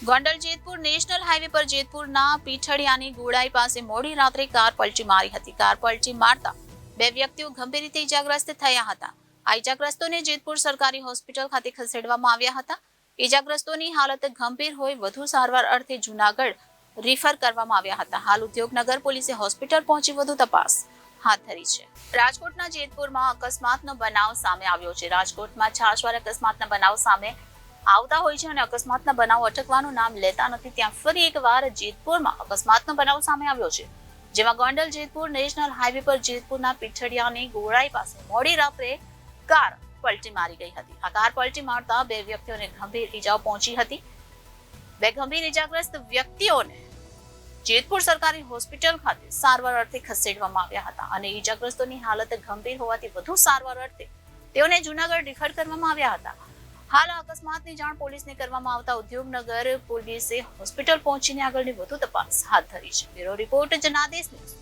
Gondal Jetpur national highway પર જેતપુરના પીઠડિયાની ગોળાઈ પાસે મોડી રાત્રે કાર પલટી મારી હતી. કાર પલટી મારતા બે વ્યક્તિઓ ગંભીર રીતે ઇજાગ્રસ્ત થયા હતા. આ ઇજાગ્રસ્તોને જેતપુર સરકારી હોસ્પિટલ ખાતે ખસેડવામાં આવ્યા હતા. ઇજાગ્રસ્તોની હાલત ગંભીર હોય વધુ સારવાર અર્થે જૂનાગઢ રિફર કરવામાં આવ્યા હતા. હાલ ઉદ્યોગનગર પોલીસે હોસ્પિટલ પહોંચી વધુ તપાસ હાથ ધરી છે. રાજકોટના જેતપુરમાં અકસ્માતનો બનાવ સામે આવ્યો છે. રાજકોટમાં છાશવાર અકસ્માતના બનાવ સામે આવતા હોય છે અને અકસ્માતના બનાવ અટકવાનું નામ લેતા નથી. ત્યાં ફરી એકવાર જેતપુરમાં અકસ્માતનો બનાવ સામે આવ્યો છે, જેમાં ગોંડલ જેતપુર નેશનલ હાઈવે પર જેતપુરના પીઠડિયાની ગોળાઈ પાસે મોડી રાત્રે કાર પલટી મારી ગઈ હતી. આ કાર પલટી મારતા બે વ્યક્તિઓને ગંભીર ઈજાઓ પહોંચી હતી. બે ગંભીર ઈજાગ્રસ્ત વ્યક્તિઓને જેતપુર સરકારી હોસ્પિટલ ખાતે સારવાર અર્થે ખસેડવામાં આવ્યા હતા અને ઈજાગ્રસ્તોની હાલત ગંભીર હોવાથી વધુ સારવાર અર્થે તેઓને જૂનાગઢ રિફર કરવામાં આવ્યા હતા. હાલ આ અકસ્માતની જાણ પોલીસને કરવામાં આવતા ઉદ્યોગનગર પોલીસે હોસ્પિટલ પહોંચીને આગળની વધુ તપાસ હાથ ધરી છે. Bureau report Janadesh news.